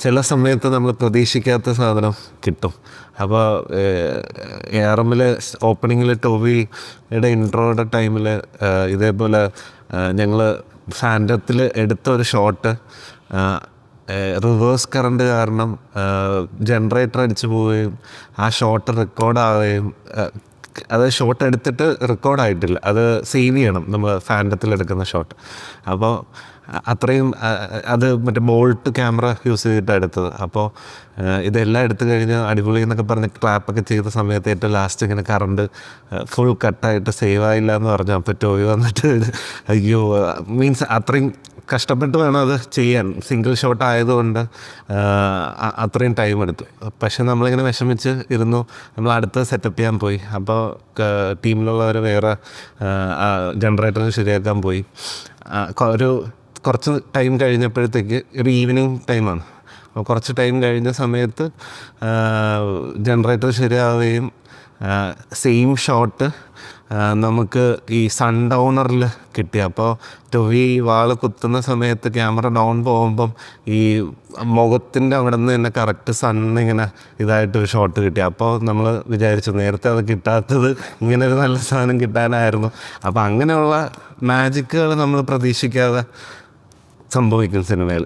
ചില സമയത്ത് നമ്മൾ പ്രതീക്ഷിക്കാത്ത സാധനം കിട്ടും. അപ്പോൾ ARMൽ ഓപ്പണിങ്ങിൽ ടോവിയുടെ ഇൻട്രോയുടെ ടൈമിൽ ഇതേപോലെ ഞങ്ങൾ ഫാൻറ്റത്തിൽ എടുത്ത ഒരു ഷോട്ട് റിവേഴ്സ് കറണ്ട് കാരണം ജനറേറ്റർ അടിച്ചു പോവുകയും ആ ഷോട്ട് റെക്കോർഡാവുകയും അത് ഷോട്ട് എടുത്തിട്ട് റെക്കോർഡായിട്ടില്ല, അത് സേവ് ചെയ്യണം നമ്മൾ ഫാൻറ്റത്തിൽ എടുക്കുന്ന ഷോട്ട്. അപ്പോൾ അത്രയും അത് മറ്റേ ബോൾട്ട് ക്യാമറ യൂസ് ചെയ്തിട്ടാണ് എടുത്തത്. അപ്പോൾ ഇതെല്ലാം എടുത്തു കഴിഞ്ഞ് അടിപൊളി എന്നൊക്കെ പറഞ്ഞ് ക്ലാപ്പൊക്കെ ചെയ്ത സമയത്ത് ഏറ്റവും ലാസ്റ്റ് ഇങ്ങനെ കറണ്ട് ഫുൾ കട്ടായിട്ട് സേവ് ആയില്ല എന്ന് പറഞ്ഞു. അപ്പോൾ ടോയ് വന്നിട്ട് അയ്യോ, മീൻസ് അത്രയും കഷ്ടപ്പെട്ട് വേണം അത് ചെയ്യാൻ, സിംഗിൾ ഷോട്ട് ആയതുകൊണ്ട് അത്രയും ടൈം എടുത്തു. പക്ഷെ നമ്മളിങ്ങനെ വിഷമിച്ച് ഇരുന്നു. നമ്മൾ അടുത്ത് സെറ്റപ്പ് ചെയ്യാൻ പോയി. അപ്പോൾ ടീമിലുള്ളവർ വേറെ ജനറേറ്റർ ശരിയാക്കാൻ പോയി. കുറച്ച് ടൈം കഴിഞ്ഞപ്പോഴത്തേക്ക് ഒരു ഈവനിങ് ടൈമാണ്. അപ്പോൾ കുറച്ച് ടൈം കഴിഞ്ഞ സമയത്ത് ജനറേറ്റർ ശരിയാവുകയും സെയിം ഷോട്ട് നമുക്ക് ഈ സൺ ഡൗണറിൽ കിട്ടി. അപ്പോൾ ടൊവി വാള് കുത്തുന്ന സമയത്ത് ക്യാമറ ഡൗൺ പോകുമ്പം ഈ മുഖത്തിൻ്റെ അവിടെ നിന്ന് തന്നെ കറക്റ്റ് സണ്ണിങ്ങനെ ഇതായിട്ടൊരു ഷോട്ട് കിട്ടി. അപ്പോൾ നമ്മൾ വിചാരിച്ചു നേരത്തെ അത് കിട്ടാത്തത് ഇങ്ങനെ ഒരു നല്ല സാധനം കിട്ടാനായിരുന്നു. അപ്പോൾ അങ്ങനെയുള്ള മാജിക്കുകൾ നമ്മൾ പ്രതീക്ഷിക്കാതെ സംഭവിക്കും സിനിമയിൽ.